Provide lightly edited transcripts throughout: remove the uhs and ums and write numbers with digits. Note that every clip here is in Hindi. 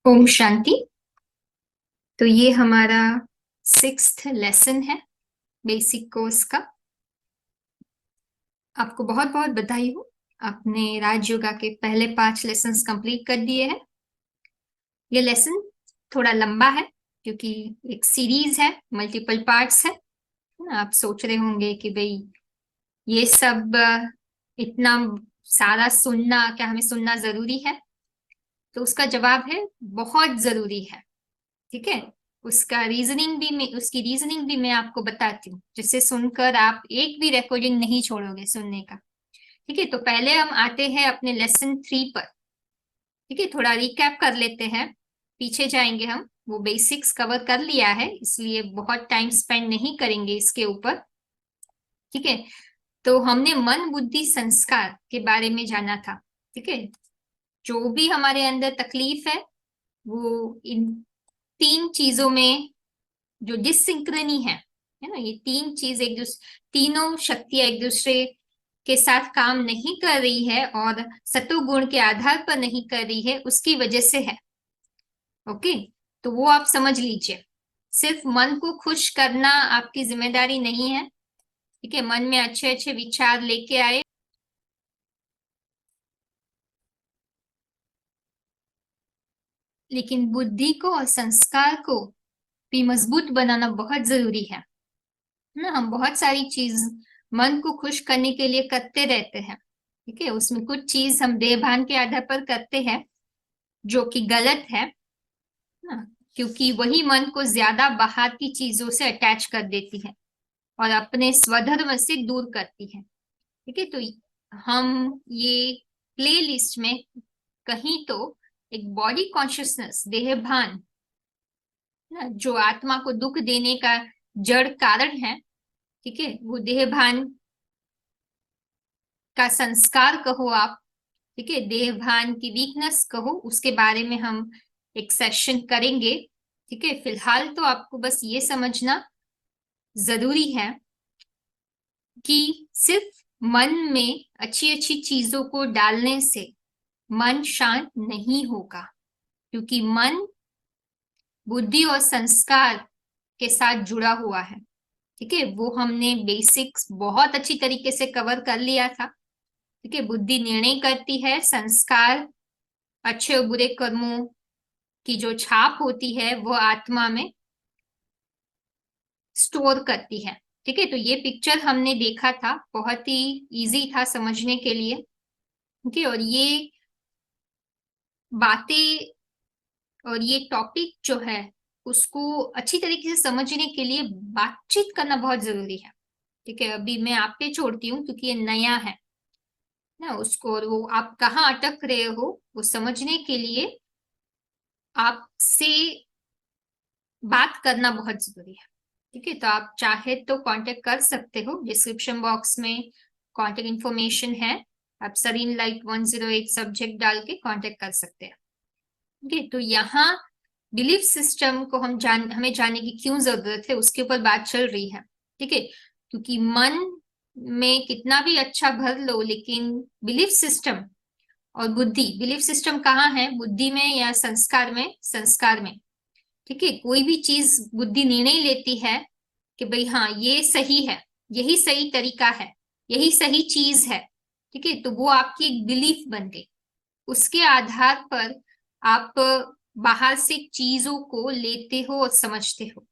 ओम शांति। तो ये हमारा 6th लेसन है बेसिक कोर्स का। आपको बहुत बहुत बधाई हो, आपने राजयोगा के पहले 5 लेसन्स कंप्लीट कर दिए हैं। ये लेसन थोड़ा लंबा है क्योंकि एक सीरीज है, मल्टीपल पार्ट्स है। आप सोच रहे होंगे कि भाई ये सब इतना सारा सुनना, क्या हमें सुनना जरूरी है? तो उसका जवाब है बहुत जरूरी है। ठीक है, उसकी रीजनिंग भी मैं आपको बताती हूँ, जिससे सुनकर आप एक भी रिकॉर्डिंग नहीं छोड़ोगे सुनने का। ठीक है, तो पहले हम आते हैं अपने लेसन 3 पर। ठीक है, थोड़ा रिकैप कर लेते हैं, पीछे जाएंगे हम। वो बेसिक्स कवर कर लिया है, इसलिए बहुत टाइम स्पेंड नहीं करेंगे इसके ऊपर। ठीक है, तो हमने मन बुद्धि संस्कार के बारे में जाना था। ठीक है, जो भी हमारे अंदर तकलीफ है वो इन 3 चीजों में जो डिसिंक्रोनी है ना, ये 3 चीज तीनों शक्तियां एक दूसरे के साथ काम नहीं कर रही है और सतुगुण के आधार पर नहीं कर रही है, उसकी वजह से है। ओके, तो वो आप समझ लीजिए। सिर्फ मन को खुश करना आपकी जिम्मेदारी नहीं है। ठीक है, मन में अच्छे अच्छे विचार लेके आए, लेकिन बुद्धि को और संस्कार को भी मजबूत बनाना बहुत जरूरी है ना। हम बहुत सारी चीज मन को खुश करने के लिए करते रहते हैं। ठीक है, उसमें कुछ चीज हम देहभान के आधार पर करते हैं जो कि गलत है ना, क्योंकि वही मन को ज्यादा बाहर की चीजों से अटैच कर देती है और अपने स्वधर्म से दूर करती है। ठीक है, तो हम ये प्ले लिस्ट में कहीं तो एक बॉडी कॉन्शियसनेस, देहभान ना, जो आत्मा को दुख देने का जड़ कारण है। ठीक है, वो देहभान का संस्कार कहो आप। ठीक है, देहभान की वीकनेस कहो, उसके बारे में हम एक सेशन करेंगे। ठीक है, फिलहाल तो आपको बस ये समझना जरूरी है कि सिर्फ मन में अच्छी अच्छी चीजों को डालने से मन शांत नहीं होगा, क्योंकि मन बुद्धि और संस्कार के साथ जुड़ा हुआ है। ठीक है, वो हमने बेसिक्स बहुत अच्छी तरीके से कवर कर लिया था। ठीक है, बुद्धि निर्णय करती है, संस्कार अच्छे और बुरे कर्मों की जो छाप होती है वो आत्मा में स्टोर करती है। ठीक है, तो ये पिक्चर हमने देखा था, बहुत ही इजी था समझने के लिए। ठीक है, और ये बातें और ये टॉपिक जो है उसको अच्छी तरीके से समझने के लिए बातचीत करना बहुत जरूरी है। ठीक है, अभी मैं आप पे छोड़ती हूँ क्योंकि ये नया है ना उसको, और वो आप कहाँ अटक रहे हो वो समझने के लिए आपसे बात करना बहुत जरूरी है। ठीक है, तो आप चाहे तो कांटेक्ट कर सकते हो, डिस्क्रिप्शन बॉक्स में कांटेक्ट इन्फॉर्मेशन है। आप सरीन लाइट 108 सब्जेक्ट डाल के कांटेक्ट कर सकते हैं। ठीक है, तो यहाँ बिलीफ सिस्टम को हमें जानने की क्यों जरूरत है, उसके ऊपर बात चल रही है। ठीक है, क्योंकि मन में कितना भी अच्छा भर लो, लेकिन बिलीफ सिस्टम और बुद्धि, बिलीफ सिस्टम कहाँ है, बुद्धि में या संस्कार में? संस्कार में। ठीक है, कोई भी चीज बुद्धि निर्णय लेती है कि भाई हाँ ये सही है, यही सही तरीका है, यही सही चीज है। ठीक है, तो वो आपकी एक बिलीफ बन गई, उसके आधार पर आप बाहर से चीजों को लेते हो और समझते हो।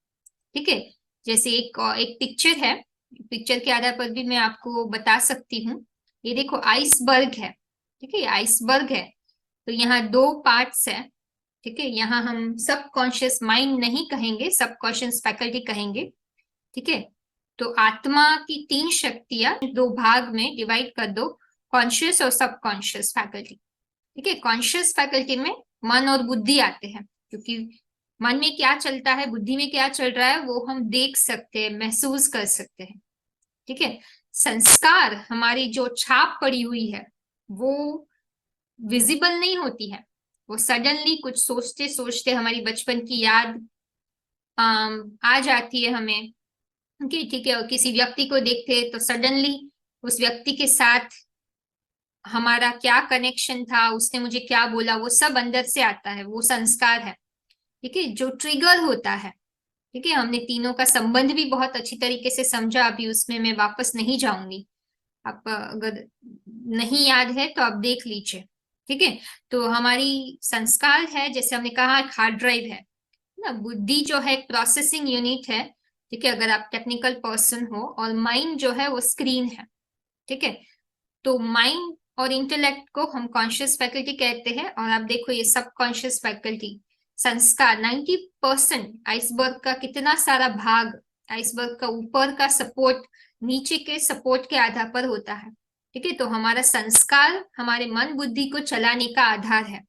ठीक है, जैसे एक एक पिक्चर है, पिक्चर के आधार पर भी मैं आपको बता सकती हूँ। ये देखो आइसबर्ग है। ठीक है, आइसबर्ग है, तो यहाँ 2 पार्ट्स है। ठीक है, यहाँ हम सब कॉन्शियस माइंड नहीं कहेंगे, सब कॉन्शियस फैकल्टी कहेंगे। ठीक है, तो आत्मा की 3 शक्तियां 2 भाग में डिवाइड कर दो, कॉन्शियस और सब कॉन्शियस फैकल्टी। ठीक है, कॉन्शियस फैकल्टी में मन और बुद्धि आते हैं, क्योंकि मन में क्या चलता है, बुद्धि में क्या चल रहा है, वो हम देख सकते हैं, महसूस कर सकते हैं। ठीक है, संस्कार हमारी जो छाप पड़ी हुई है वो विजिबल नहीं होती है, वो सडनली कुछ सोचते सोचते हमारी बचपन की याद आ जाती है हमें। ठीक है, और किसी व्यक्ति को देखते हैं तो सडनली उस व्यक्ति के साथ हमारा क्या कनेक्शन था, उसने मुझे क्या बोला, वो सब अंदर से आता है, वो संस्कार है। ठीक है, जो ट्रिगर होता है। ठीक है, हमने तीनों का संबंध भी बहुत अच्छी तरीके से समझा, अभी उसमें मैं वापस नहीं जाऊंगी। आप अगर नहीं याद है तो आप देख लीजिए। ठीक है, तो हमारी संस्कार है, जैसे हमने कहा, हार्ड ड्राइव है ना। बुद्धि जो है एक प्रोसेसिंग यूनिट है। ठीक है, अगर आप टेक्निकल पर्सन हो, और माइंड जो है वो स्क्रीन है। ठीक है, तो माइंड और इंटेलेक्ट को हम कॉन्शियस फैकल्टी कहते हैं, और आप देखो ये सब कॉन्शियस फैकल्टी, संस्कार, 90% आइसबर्ग का कितना सारा भाग, आइसबर्ग का ऊपर का सपोर्ट नीचे के सपोर्ट के आधार पर होता है। ठीक है, तो हमारा संस्कार हमारे मन बुद्धि को चलाने का आधार है।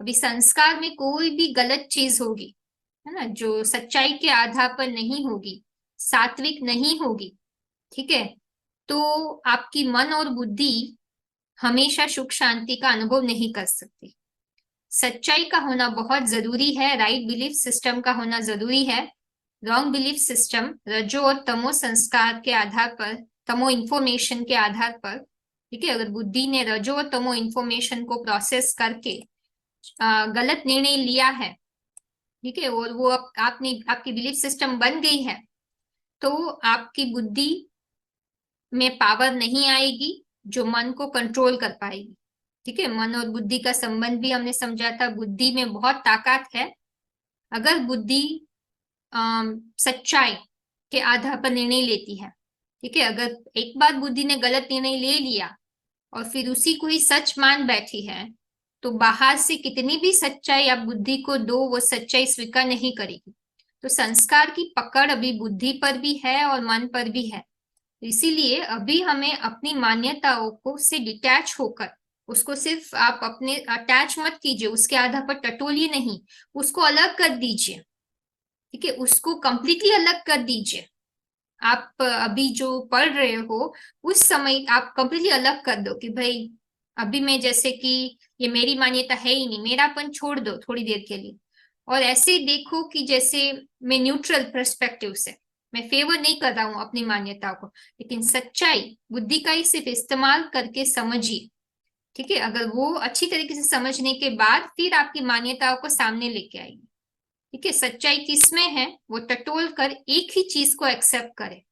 अभी संस्कार में कोई भी गलत चीज होगी, है ना, जो सच्चाई के आधार पर नहीं होगी, सात्विक नहीं होगी, ठीक है, तो आपकी मन और बुद्धि हमेशा सुख शांति का अनुभव नहीं कर सकती। सच्चाई का होना बहुत जरूरी है, राइट बिलीफ सिस्टम का होना जरूरी है। रॉन्ग बिलीफ सिस्टम, रजो और तमो संस्कार के आधार पर, तमो इंफॉर्मेशन के आधार पर, ठीक है, अगर बुद्धि ने रजो और तमो इंफॉर्मेशन को प्रोसेस करके गलत निर्णय लिया है, ठीक है, और वो आपने आपकी बिलीफ सिस्टम बन गई है, तो आपकी बुद्धि में पावर नहीं आएगी जो मन को कंट्रोल कर पाएगी। ठीक है, मन और बुद्धि का संबंध भी हमने समझा था, बुद्धि में बहुत ताकत है। अगर बुद्धि सच्चाई के आधार पर निर्णय लेती है, ठीक है, अगर एक बार बुद्धि ने गलत निर्णय ले लिया और फिर उसी को ही सच मान बैठी है, तो बाहर से कितनी भी सच्चाई आप बुद्धि को दो, वो सच्चाई स्वीकार नहीं करेगी। तो संस्कार की पकड़ अभी बुद्धि पर भी है और मन पर भी है। इसीलिए अभी हमें अपनी मान्यताओं को से डिटैच होकर, उसको सिर्फ आप अपने अटैच मत कीजिए, उसके आधार पर टटोलिए नहीं, उसको अलग कर दीजिए। ठीक है, उसको कंप्लीटली अलग कर दीजिए। आप अभी जो पढ़ रहे हो, उस समय आप कंप्लीटली अलग कर दो कि भाई अभी मैं, जैसे कि ये मेरी मान्यता है ही नहीं, मेरापन छोड़ दो थोड़ी देर के लिए, और ऐसे देखो कि जैसे मैं न्यूट्रल पर्सपेक्टिव से, मैं फेवर नहीं कर रहा हूं अपनी मान्यताओं को, लेकिन सच्चाई बुद्धि का ही सिर्फ इस्तेमाल करके समझिए। ठीक है, अगर वो अच्छी तरीके से समझने के बाद फिर आपकी मान्यताओं को सामने लेके आइए। ठीक है, सच्चाई किसमें है, वो टटोल कर एक ही चीज को एक्सेप्ट करे,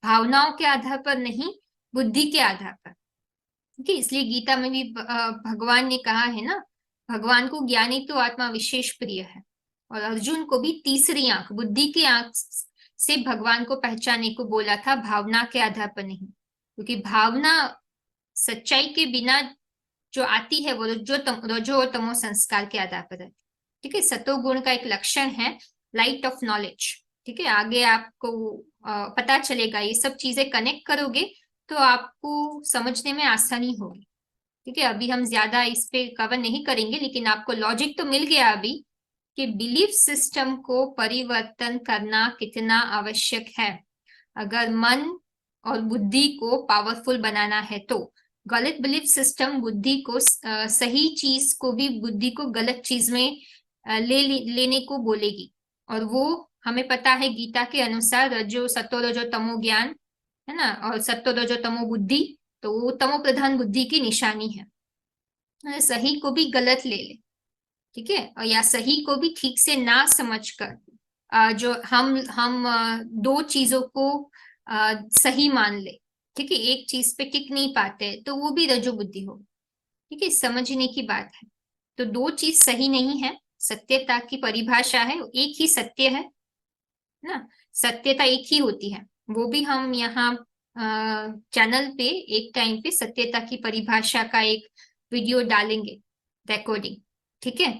भावनाओं के आधार पर नहीं, बुद्धि के आधार पर। ठीक है, इसलिए गीता में भी भगवान ने कहा है ना, भगवान को ज्ञानी तो आत्मा विशेष प्रिय है, और अर्जुन को भी तीसरी आंख, बुद्धि की आंख से भगवान को पहचानने को बोला था, भावना के आधार पर नहीं, क्योंकि भावना सच्चाई के बिना जो आती है वो रजो और तमो संस्कार के आधार पर है। ठीक है, सतोगुण का एक लक्षण है लाइट ऑफ नॉलेज। ठीक है, आगे आपको पता चलेगा, ये सब चीजें कनेक्ट करोगे तो आपको समझने में आसानी होगी। ठीक है, अभी हम ज्यादा इस पे कवर नहीं करेंगे, लेकिन आपको लॉजिक तो मिल गया अभी कि बिलीफ सिस्टम को परिवर्तन करना कितना आवश्यक है। अगर मन और बुद्धि को पावरफुल बनाना है तो गलत बिलीफ सिस्टम बुद्धि को सही चीज को भी बुद्धि को गलत चीज में लेने को बोलेगी, और वो हमें पता है गीता के अनुसार रजो सतो रजो तमो ज्ञान, है ना, और सतो रजो तमो बुद्धि, तो वो तमो प्रधान बुद्धि की निशानी है। सही को भी गलत ले ले, ठीक है, और या सही को भी ठीक से ना समझ कर जो हम दो चीजों को सही मान ले, ठीक है, एक चीज पे टिक नहीं पाते, तो वो भी रजो बुद्धि होगी। ठीक है, समझने की बात है। तो दो चीज सही नहीं है, सत्यता की परिभाषा है एक ही सत्य है ना, सत्यता एक ही होती है। वो भी हम यहाँ चैनल पे एक टाइम पे सत्यता की परिभाषा का एक वीडियो डालेंगे, रिकॉर्डिंग। ठीक है,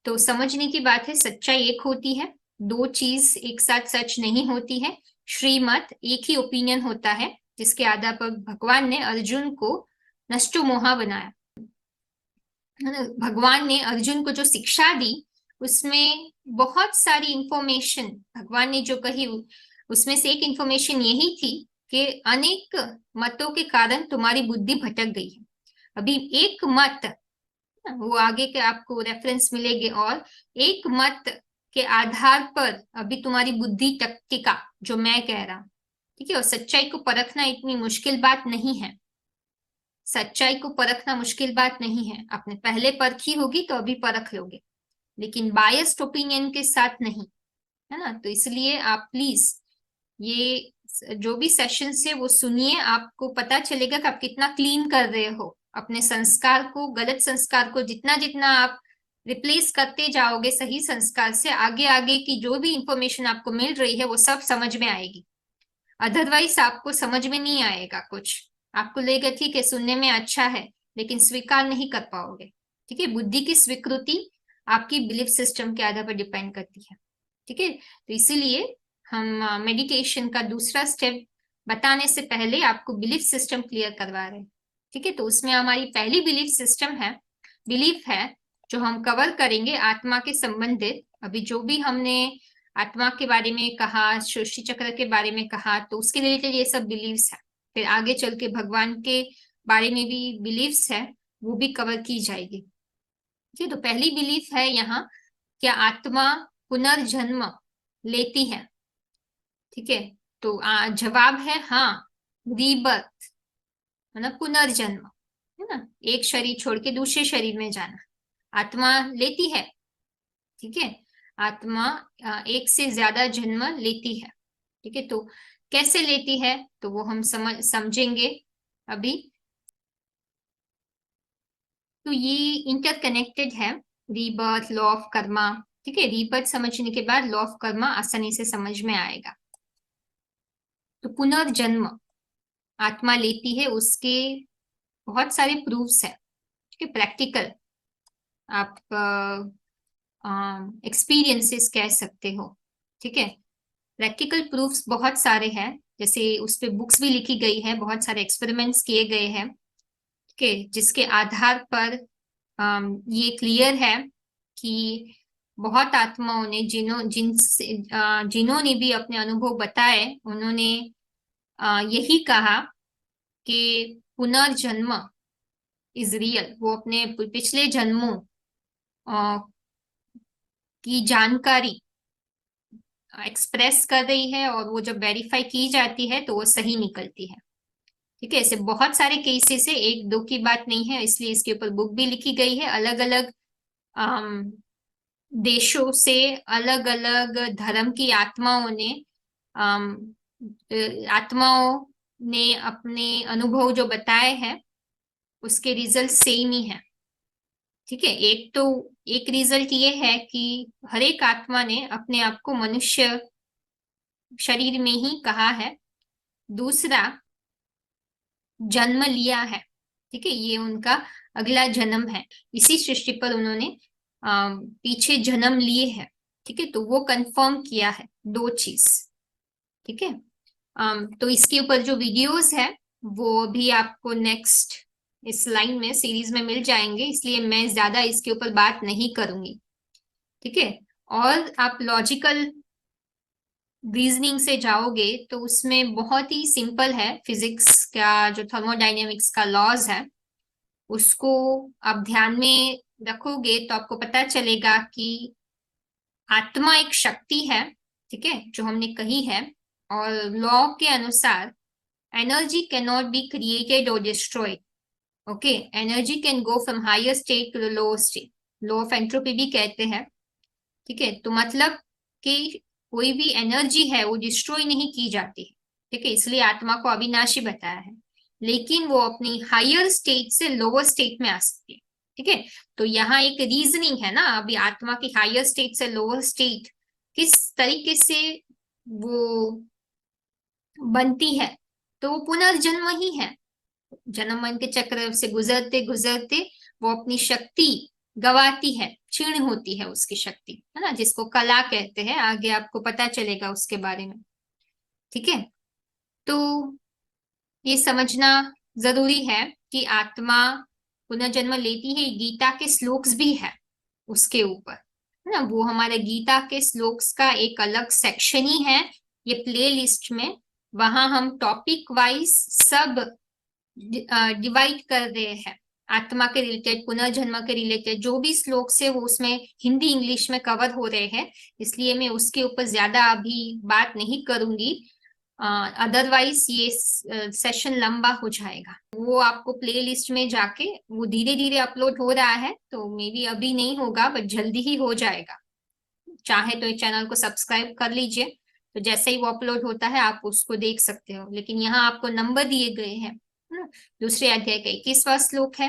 तो समझने की बात है, सच्चाई एक होती है, दो चीज एक साथ सच नहीं होती है। श्रीमत एक ही ओपिनियन होता है, जिसके आधार पर भगवान ने अर्जुन को नष्टो मोहा बनाया। भगवान ने अर्जुन को जो शिक्षा दी, उसमें बहुत सारी इंफॉर्मेशन भगवान ने जो कही, उसमें से एक इंफॉर्मेशन यही थी कि अनेक मतों के कारण तुम्हारी बुद्धि भटक गई है। अभी एक मत, वो आगे के आपको रेफरेंस मिलेंगे, और एक मत के आधार पर अभी तुम्हारी बुद्धि टिका, जो मैं कह रहा हूं। ठीक है, और सच्चाई को परखना इतनी मुश्किल बात नहीं है। सच्चाई को परखना मुश्किल बात नहीं है, आपने पहले परखी होगी तो अभी परख लोगे, लेकिन बायस्ड ओपिनियन के साथ नहीं, है ना। तो इसलिए आप प्लीज ये जो भी सेशन है वो सुनिए, आपको पता चलेगा कि आप कितना क्लीन कर रहे हो अपने संस्कार को, गलत संस्कार को। जितना जितना आप रिप्लेस करते जाओगे सही संस्कार से, आगे आगे की जो भी इंफॉर्मेशन आपको मिल रही है वो सब समझ में आएगी। अदरवाइज आपको समझ में नहीं आएगा कुछ, आपको लगेगा ठीक है सुनने में अच्छा है, लेकिन स्वीकार नहीं कर पाओगे। ठीक है, बुद्धि की स्वीकृति आपकी बिलीफ सिस्टम के आधार पर डिपेंड करती है। ठीक है, तो इसीलिए हम मेडिटेशन का दूसरा स्टेप बताने से पहले आपको बिलीफ सिस्टम क्लियर करवा रहे हैं। ठीक है, तो उसमें हमारी पहली बिलीफ है जो हम कवर करेंगे आत्मा के संबंधित। अभी जो भी हमने आत्मा के बारे में कहा, सृष्टि चक्र के बारे में कहा, तो उसके रिलेटेड ये सब बिलीव्स है। फिर आगे चल के भगवान के बारे में भी बिलीव्स है, वो भी कवर की जाएगी। ठीक है, तो पहली बिलीफ है यहाँ, क्या आत्मा पुनर्जन्म लेती है? ठीक है, तो जवाब है हाँ, रीबर्थ मतलब पुनर्जन्म, है ना, एक शरीर छोड़ के दूसरे शरीर में जाना आत्मा लेती है। ठीक है, आत्मा एक से ज्यादा जन्म लेती है। ठीक है, तो कैसे लेती है तो वो हम समझेंगे अभी। तो ये इंटरकनेक्टेड है, रीबर्थ, लॉ ऑफ कर्मा। ठीक है, रीबर्थ समझने के बाद लॉ ऑफ कर्मा आसानी से समझ में आएगा। तो पुनर्जन्म आत्मा लेती है, उसके बहुत सारे प्रूफ्स है। ठीक है, प्रैक्टिकल आप एक्सपीरियंसेस कह सकते हो। ठीक है, प्रैक्टिकल प्रूफ्स बहुत सारे हैं, जैसे उस पे बुक्स भी लिखी गई है, बहुत सारे एक्सपेरिमेंट्स किए गए हैं। ठीक है, जिसके आधार पर ये क्लियर है कि बहुत आत्माओं ने जिन्होंने भी अपने अनुभव बताए, उन्होंने यही कहा कि पुनर्जन्म इज रियल। वो अपने पिछले जन्मों की जानकारी एक्सप्रेस कर रही है, और वो जब वेरीफाई की जाती है तो वो सही निकलती है। ठीक है, ऐसे बहुत सारे केसेस है, एक दो की बात नहीं है, इसलिए इसके ऊपर बुक भी लिखी गई है। अलग अलग देशों से अलग अलग धर्म की आत्माओं ने अपने अनुभव जो बताए हैं उसके रिजल्ट सेम ही है। ठीक है, एक रिजल्ट ये है कि हर एक आत्मा ने अपने आप को मनुष्य शरीर में ही कहा है। दूसरा, जन्म लिया है। ठीक है, ये उनका अगला जन्म है, इसी सृष्टि पर उन्होंने पीछे जन्म लिए हैं। ठीक है, तो वो कंफर्म किया है दो चीज। ठीक है, तो इसके ऊपर जो वीडियोस है वो भी आपको नेक्स्ट इस लाइन में सीरीज में मिल जाएंगे, इसलिए मैं ज्यादा इसके ऊपर बात नहीं करूंगी। ठीक है, और आप लॉजिकल रीजनिंग से जाओगे तो उसमें बहुत ही सिंपल है, फिजिक्स का जो थर्मोडायनेमिक्स का लॉज है उसको आप ध्यान में रखोगे तो आपको पता चलेगा कि आत्मा एक शक्ति है। ठीक है, जो हमने कही है, और लॉ के अनुसार energy cannot be created or destroyed. Okay, energy can go from higher state to the lower state, law of entropy भी कहते हैं। ठीक है, तो मतलब कि कोई भी एनर्जी है वो डिस्ट्रॉय नहीं की जाती है। ठीक है, इसलिए आत्मा को अविनाशी बताया है, लेकिन वो अपनी हायर स्टेट से लोअर स्टेट में आ सकती है। ठीक है, तो यहाँ एक रीजनिंग है ना, अभी आत्मा की हायर स्टेट से लोअर स्टेट किस तरीके से वो बनती है, तो वो पुनर्जन्म ही है। जन्म मन के चक्र से गुजरते गुजरते वो अपनी शक्ति गवाती है, क्षीण होती है उसकी शक्ति, है ना, जिसको कला कहते हैं, आगे आपको पता चलेगा उसके बारे में। ठीक है, तो ये समझना जरूरी है कि आत्मा पुनर्जन्म लेती है। गीता के श्लोक्स भी है उसके ऊपर, है ना, वो हमारे गीता के श्लोक्स का एक अलग सेक्शन ही है ये प्ले लिस्ट में। वहां हम टॉपिक वाइज सब डिवाइड कर रहे हैं, आत्मा के रिलेटेड, पुनर्जन्म के रिलेटेड जो भी श्लोक से वो उसमें हिंदी इंग्लिश में कवर हो रहे हैं, इसलिए मैं उसके ऊपर ज्यादा अभी बात नहीं करूंगी, अदरवाइज ये सेशन लंबा हो जाएगा। वो आपको प्ले लिस्ट में जाके वो धीरे धीरे अपलोड हो रहा है, तो मे बी अभी नहीं होगा बट जल्दी ही हो जाएगा। चाहे तो इस चैनल को सब्सक्राइब कर लीजिए, तो जैसे ही वो अपलोड होता है आप उसको देख सकते हो। लेकिन यहाँ आपको नंबर दिए गए हैं, है ना। दूसरे अध्याय का 21वां श्लोक है,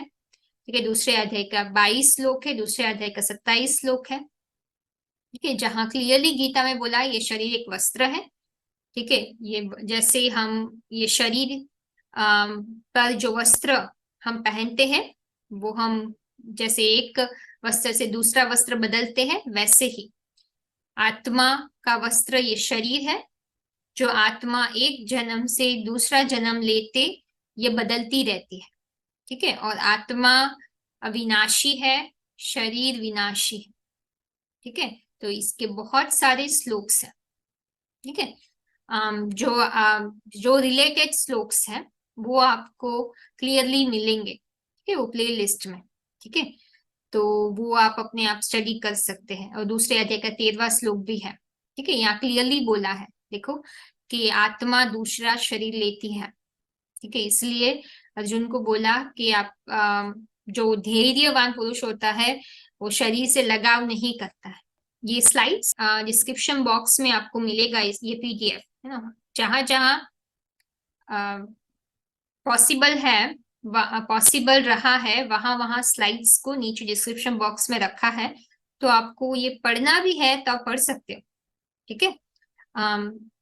ठीक है। दूसरे अध्याय का 22 श्लोक है, दूसरे अध्याय का 27 श्लोक है, ठीक है। जहाँ क्लियरली गीता में बोला है ये शरीर एक वस्त्र है, ठीक है। ये जैसे हम ये शरीर पर जो वस्त्र हम पहनते हैं, वो हम जैसे एक वस्त्र से दूसरा वस्त्र बदलते हैं, वैसे ही आत्मा का वस्त्र ये शरीर है। जो आत्मा एक जन्म से दूसरा जन्म लेते ये बदलती रहती है, ठीक है। और आत्मा अविनाशी है, शरीर विनाशी है, ठीक है। तो इसके बहुत सारे श्लोक्स हैं, ठीक है। जो रिलेटेड श्लोक्स हैं वो आपको क्लियरली मिलेंगे, ठीक है, वो प्ले लिस्ट में, ठीक है। तो वो आप अपने आप स्टडी कर सकते हैं। और दूसरे अध्याय का 13वां श्लोक भी है, ठीक है। यहाँ क्लियरली बोला है, देखो, कि आत्मा दूसरा शरीर लेती है, ठीक है। इसलिए अर्जुन को बोला कि आप जो धैर्यवान पुरुष होता है वो शरीर से लगाव नहीं करता है। ये स्लाइड्स डिस्क्रिप्शन बॉक्स में आपको मिलेगा, ये पीडीएफ, है ना। जहां जहां पॉसिबल है, पॉसिबल रहा है, वहां वहां स्लाइड्स को नीचे डिस्क्रिप्शन बॉक्स में रखा है। तो आपको ये पढ़ना भी है तो आप पढ़ सकते हो, ठीक है।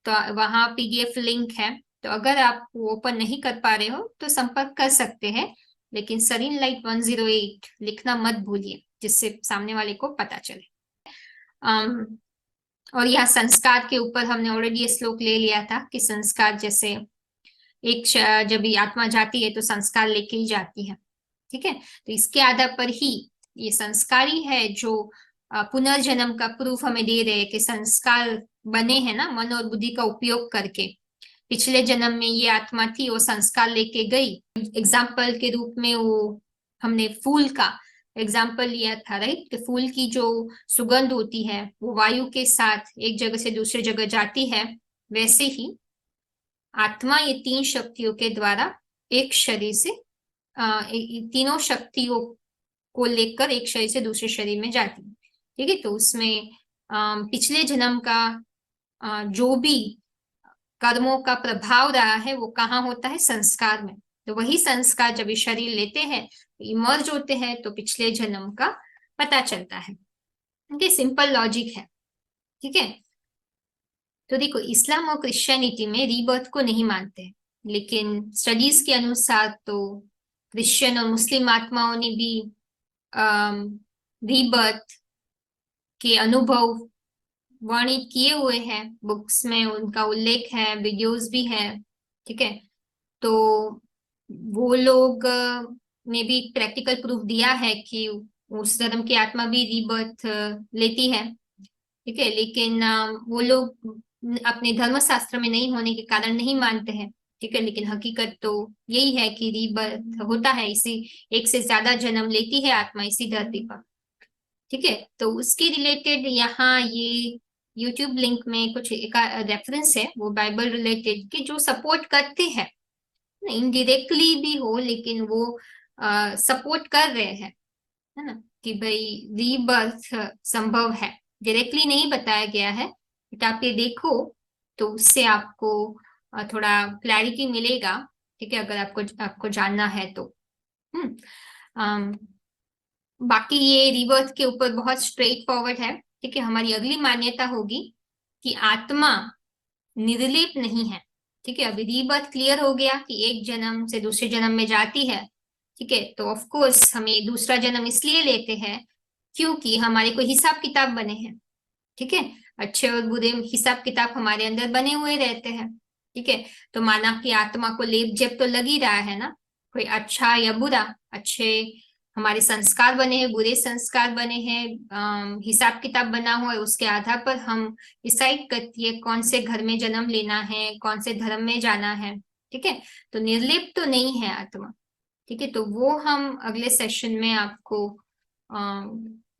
तो वहां पीडीएफ लिंक है, तो अगर आप वो ओपन नहीं कर पा रहे हो तो संपर्क कर सकते हैं। लेकिन सरीन लाइट 108 लिखना मत भूलिए, जिससे सामने वाले को पता चले। और यह संस्कार के ऊपर हमने ऑलरेडी ये श्लोक ले लिया था कि संस्कार जैसे एक जब भी आत्मा जाती है तो संस्कार लेके ही जाती है, ठीक है। तो इसके आधार पर ही ये संस्कारी है जो पुनर्जन्म का प्रूफ हमें दे रहे हैं कि संस्कार बने हैं ना, मन और बुद्धि का उपयोग करके। पिछले जन्म में ये आत्मा थी, वो संस्कार लेके गई। एग्जाम्पल के रूप में वो हमने फूल का एग्जाम्पल लिया था, राइट, कि फूल की जो सुगंध होती है वो वायु के साथ एक जगह से दूसरी जगह जाती है। वैसे ही आत्मा ये 3 शक्तियों के द्वारा एक शरीर से तीनों शक्तियों को लेकर एक शरीर से दूसरे शरीर में जाती है, ठीक है। तो उसमें पिछले जन्म का जो भी कर्मों का प्रभाव रहा है वो कहाँ होता है, संस्कार में। तो वही संस्कार जब ये शरीर लेते हैं, इमर्ज होते हैं, तो पिछले जन्म का पता चलता है। ये सिंपल लॉजिक है, ठीक है। तो देखो, इस्लाम और क्रिश्चियनिटी में रीबर्थ को नहीं मानते हैं, लेकिन स्टडीज के अनुसार तो क्रिश्चियन और मुस्लिम आत्माओं ने भी रीबर्थ के अनुभव वर्णित किए हुए हैं, बुक्स में उनका उल्लेख है, वीडियोस भी है, ठीक है। तो वो लोग ने भी प्रैक्टिकल प्रूफ दिया है कि उस धर्म की आत्मा भी रीबर्थ लेती है, ठीक है। लेकिन वो लोग अपने धर्म शास्त्र में नहीं होने के कारण नहीं मानते हैं, ठीक है। लेकिन हकीकत तो यही है कि रीबर्थ होता है, इसी एक से ज्यादा जन्म लेती है आत्मा इसी धरती पर, ठीक है। तो उसके रिलेटेड यहाँ ये यूट्यूब लिंक में कुछ एक रेफरेंस है, वो बाइबल रिलेटेड की, जो सपोर्ट करते हैं, इनडायरेक्टली भी हो लेकिन वो सपोर्ट कर रहे हैं, है ना, कि भाई रीबर्थ संभव है। डायरेक्टली नहीं बताया गया है, बट आप ये देखो तो उससे आपको थोड़ा क्लैरिटी मिलेगा, ठीक है, अगर आपको जानना है तो। बाकी ये रीबर्थ के ऊपर बहुत स्ट्रेट फॉरवर्ड है, ठीक है। हमारी अगली मान्यता होगी कि आत्मा निर्लेप नहीं है, ठीक है। अभी रीबर्थ क्लियर हो गया कि एक जन्म से दूसरे जन्म में जाती है, ठीक है। तो ऑफ कोर्स हमें दूसरा जन्म इसलिए लेते हैं क्योंकि हमारे कोई हिसाब किताब बने हैं, ठीक है। अच्छे और बुरे हिसाब किताब हमारे अंदर बने हुए रहते हैं, ठीक है। तो माना कि आत्मा को लेप जेब तो लग ही रहा है ना, कोई अच्छा या बुरा, अच्छे हमारे संस्कार बने हैं, बुरे संस्कार बने हैं, हिसाब किताब बना हुआ है, उसके आधार पर हम डिसाइड करती है कौन से घर में जन्म लेना है, कौन से धर्म में जाना है, ठीक है। तो निर्लिप्त तो नहीं है आत्मा, ठीक है। तो वो हम अगले सेशन में आपको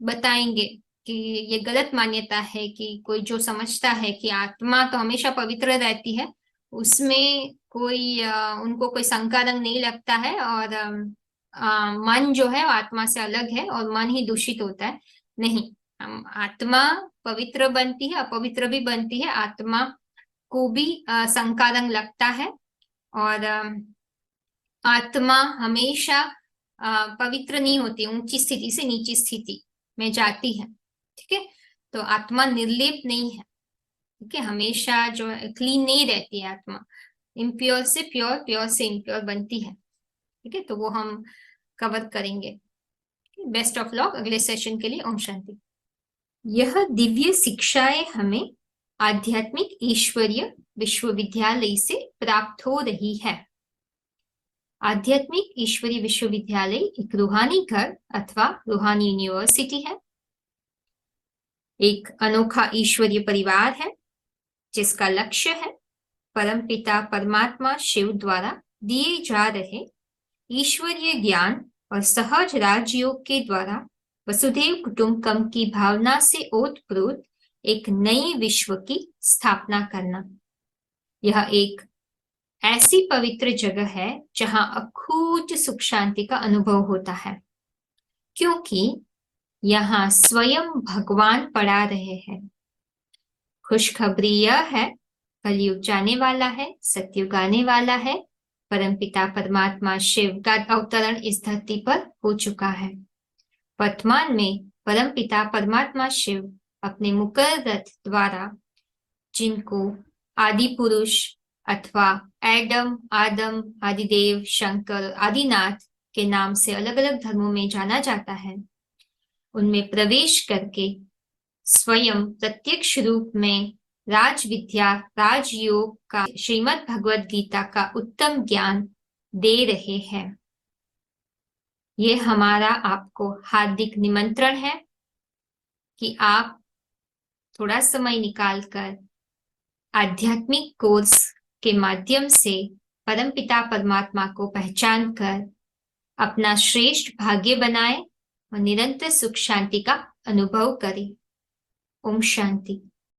बताएंगे कि ये गलत मान्यता है कि कोई जो समझता है कि आत्मा तो हमेशा पवित्र रहती है, उसमें कोई उनको कोई शंका रंग नहीं लगता है, और मन जो है वो आत्मा से अलग है और मन ही दूषित होता है। नहीं, हम आत्मा पवित्र बनती है, अपवित्र भी बनती है, आत्मा को भी शंका रंग लगता है, और आत्मा हमेशा पवित्र नहीं होती, ऊंची स्थिति से नीची स्थिति में जाती है। ठीक है, तो आत्मा निर्लेप नहीं है। ठीक है, हमेशा जो क्लीन नहीं रहती है आत्मा, इम्प्योर से प्योर, प्योर से इम्प्योर बनती है। ठीक है, तो वो हम कवर करेंगे। बेस्ट ऑफ लक अगले सेशन के लिए। ओम शांति। यह दिव्य शिक्षाएं हमें आध्यात्मिक ईश्वरीय विश्वविद्यालय से प्राप्त हो रही है। आध्यात्मिक ईश्वरीय विश्वविद्यालय एक रूहानी घर अथवा रूहानी यूनिवर्सिटी है, एक अनोखा ईश्वरीय परिवार है जिसका लक्ष्य है परमपिता परमात्मा शिव द्वारा दिए जा रहे ईश्वरीय ज्ञान और सहज राजयोग के द्वारा वसुधैव कुटुंबकम की भावना से ओतप्रोत एक नए विश्व की स्थापना करना। यह एक ऐसी पवित्र जगह है जहां अखूट सुख शांति का अनुभव होता है, क्योंकि यहाँ स्वयं भगवान पढ़ा रहे हैं। खुशखबरी यह है, कलयुग जाने वाला है, सतयुग आने वाला है। परमपिता परमात्मा शिव का अवतरण इस धरती पर हो चुका है। वर्तमान में परमपिता परमात्मा शिव अपने मुकर रथ द्वारा, जिनको आदि पुरुष अथवा एडम, आदम, आदिदेव, शंकर, आदिनाथ के नाम से अलग अलग धर्मों में जाना जाता है, उनमें प्रवेश करके स्वयं प्रत्यक्ष रूप में राज विद्या, राजयोग का, श्रीमद् भगवद गीता का उत्तम ज्ञान दे रहे हैं। ये हमारा आपको हार्दिक निमंत्रण है कि आप थोड़ा समय निकालकर आध्यात्मिक कोर्स के माध्यम से परमपिता परमात्मा को पहचान कर अपना श्रेष्ठ भाग्य बनाएं और निरंतर सुख शांति का अनुभव करें। ओम शांति।